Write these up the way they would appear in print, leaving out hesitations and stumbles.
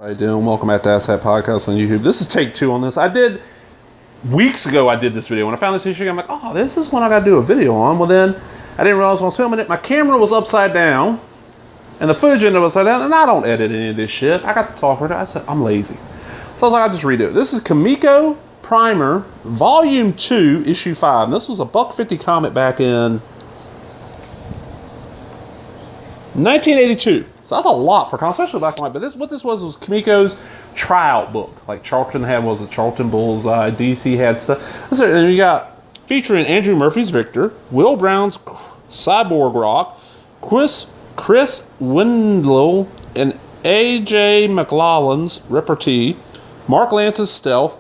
How you doing? Welcome back to Asshat Podcast on YouTube. This is take 2 on this. Weeks ago I did this video. When I found this issue, I'm like, oh, this is one I gotta do a video on. Well then, I didn't realize when I was filming it, my camera was upside down, and the footage ended up upside down, and I don't edit any of this shit. I got the software. I said, I'm lazy. So I was like, I'll just redo it. This is Comico Primer, Volume 2, Issue 5. And this was a $1.50 comic back in 1982. So that's a lot for comics, especially black and white. But what this was Comico's tryout book. Like Charlton had was a Charlton Bullseye, DC had stuff. And you got featuring Andrew Murphy's Victor, Will Brown's Cyborg Rock, Chris Wendell, and A.J. McLaughlin's Repartee, Mark Lance's Stealth.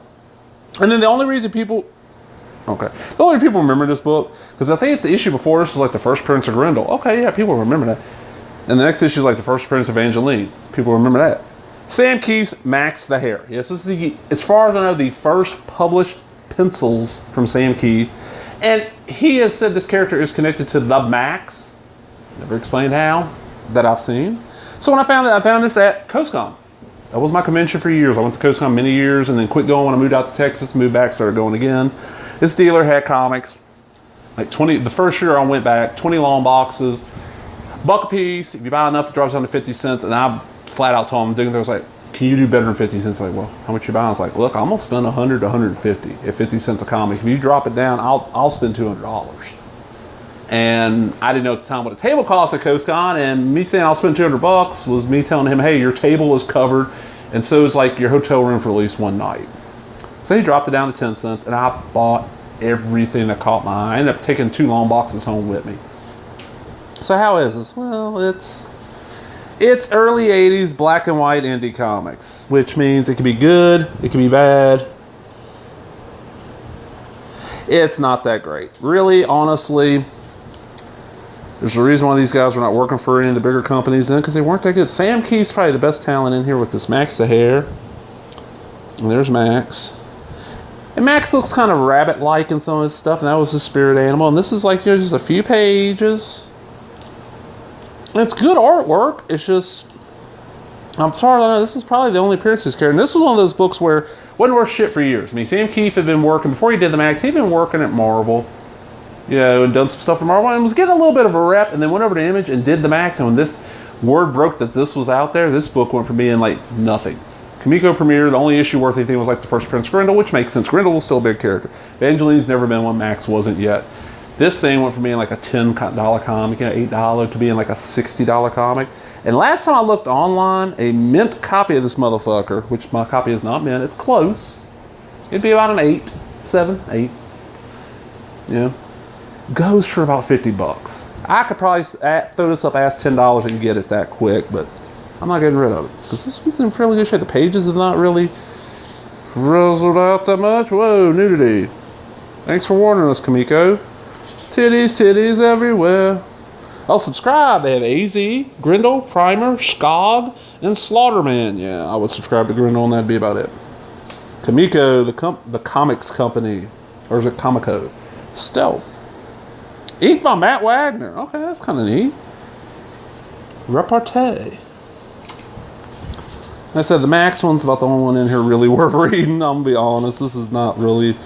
And then the only reason people remember this book, because I think it's the issue before this was like the first appearance of Grendel. Okay, yeah, people remember that. And the next issue is like the first appearance of Evangeline. People remember that. Sam Keith's Maxx the Hair. Yes, this is as far as I know, the first published pencils from Sam Keith. And he has said this character is connected to the Maxx. Never explained how, that I've seen. So when I found this at CoastCon. That was my convention for years. I went to CoastCon many years and then quit going when I moved out to Texas, moved back, started going again. This dealer had comics. Like 20, the first year I went back, 20 long boxes. $1 a piece. If you buy enough, it drops down to 50 cents. And I flat out told him, digging there, was like, can you do better than 50 cents? Like, well, how much you buying? I was like, look, I'm gonna spend 100 to 150 at 50 cents a comic. If you drop it down, I'll spend $200. And I didn't know at the time what a table cost at CoastCon. And me saying I'll spend $200 was me telling him, hey, your table is covered, and so is like your hotel room for at least one night. So he dropped it down to 10 cents, and I bought everything that caught my eye. I ended up taking 2 long boxes home with me. So how is this? Well, it's early 80s black and white indie comics, which means it can be good, it can be bad. It's not that great. Really, honestly, there's a reason why these guys were not working for any of the bigger companies then, because they weren't that good. Sam Keith's probably the best talent in here with this Maxx the Hair. And there's Maxx. And Maxx looks kind of rabbit-like in some of his stuff, and that was his spirit animal. And this is like, you know, just a few pages. And it's good artwork. It's just, I'm sorry, I know this is probably the only appearance of this character. And this was one of those books where it wasn't worth shit for years. I mean, Sam Keith had been working, before he did the Maxx, he'd been working at Marvel, you know, and done some stuff for Marvel, and was getting a little bit of a rep, and then went over to Image and did the Maxx. And when this word broke that this was out there, this book went from being like nothing. Comico premiered, the only issue worth anything was like the first Prince Grendel, which makes sense. Grendel was still a big character. Evangeline's never been one, Maxx wasn't yet. This thing went from being like a $10 comic, you know, $8 to being like a $60 comic. And last time I looked online, a mint copy of this motherfucker, which my copy is not mint, it's close. It'd be about an 8, 7, 8. Yeah. Goes for about $50. I could probably throw this up, ask $10 and get it that quick, but I'm not getting rid of it. Because this one's in fairly good shape. The pages have not really frizzled out that much. Whoa, nudity. Thanks for warning us, Comico. Titties everywhere. I'll subscribe. They have AZ, Grendel, Primer, Skog, and Slaughterman. Yeah, I would subscribe to Grendel, and that'd be about it. Comico, the comics company. Or is it Comico? Stealth. Inked by Matt Wagner. Okay, that's kind of neat. Repartee. Like I said, the Maxx one's about the only one in here really worth reading. I'm going to be honest. This is not really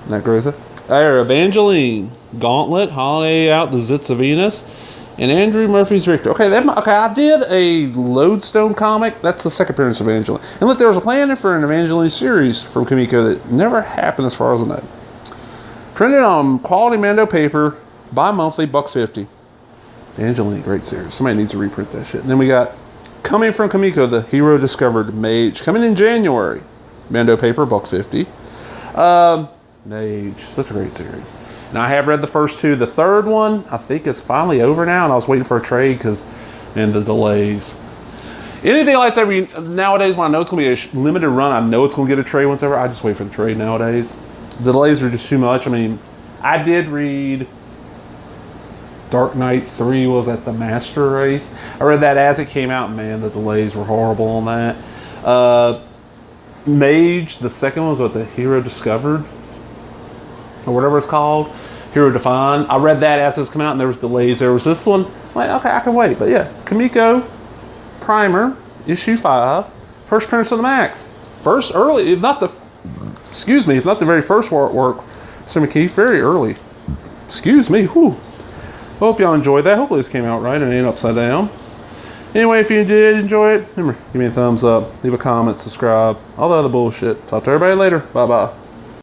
that great. There, Evangeline, Gauntlet, Holiday Out, The Zits of Venus, and Andrew Murphy's Victor. Okay, I did a Lodestone comic. That's the second appearance of Evangeline. And look, there was a plan for an Evangeline series from Comico that never happened as far as I know. Printed on quality Mando paper, bi-monthly, $1.50. Evangeline, great series. Somebody needs to reprint that shit. And then we got, coming from Comico, The Hero Discovered Mage, coming in January. Mando paper, $1.50. Mage, such a great series. Now I have read the first 2. The third one, I think, is finally over now, and I was waiting for a trade because, and the delays. Anything like that, nowadays when I know it's going to be a limited run, I know it's going to get a trade once ever, I just wait for the trade nowadays. The delays are just too much. I mean, I did read Dark Knight 3 was at the Master Race. I read that as it came out, and man, the delays were horrible on that. Mage, the second one was what, The Hero Discovered? Or whatever it's called, Hero Defined. I read that as it was coming out, and there was delays. There was this one, like, okay, I can wait. But yeah, Comico, Primer, issue 5. First appearance of the Maxx. First early, if not the very first work, Sam McKee, very early. Excuse me, whew. Hope y'all enjoyed that. Hopefully this came out right and ain't upside down. Anyway, if you did enjoy it, remember, give me a thumbs up, leave a comment, subscribe, all the other bullshit. Talk to everybody later. Bye-bye.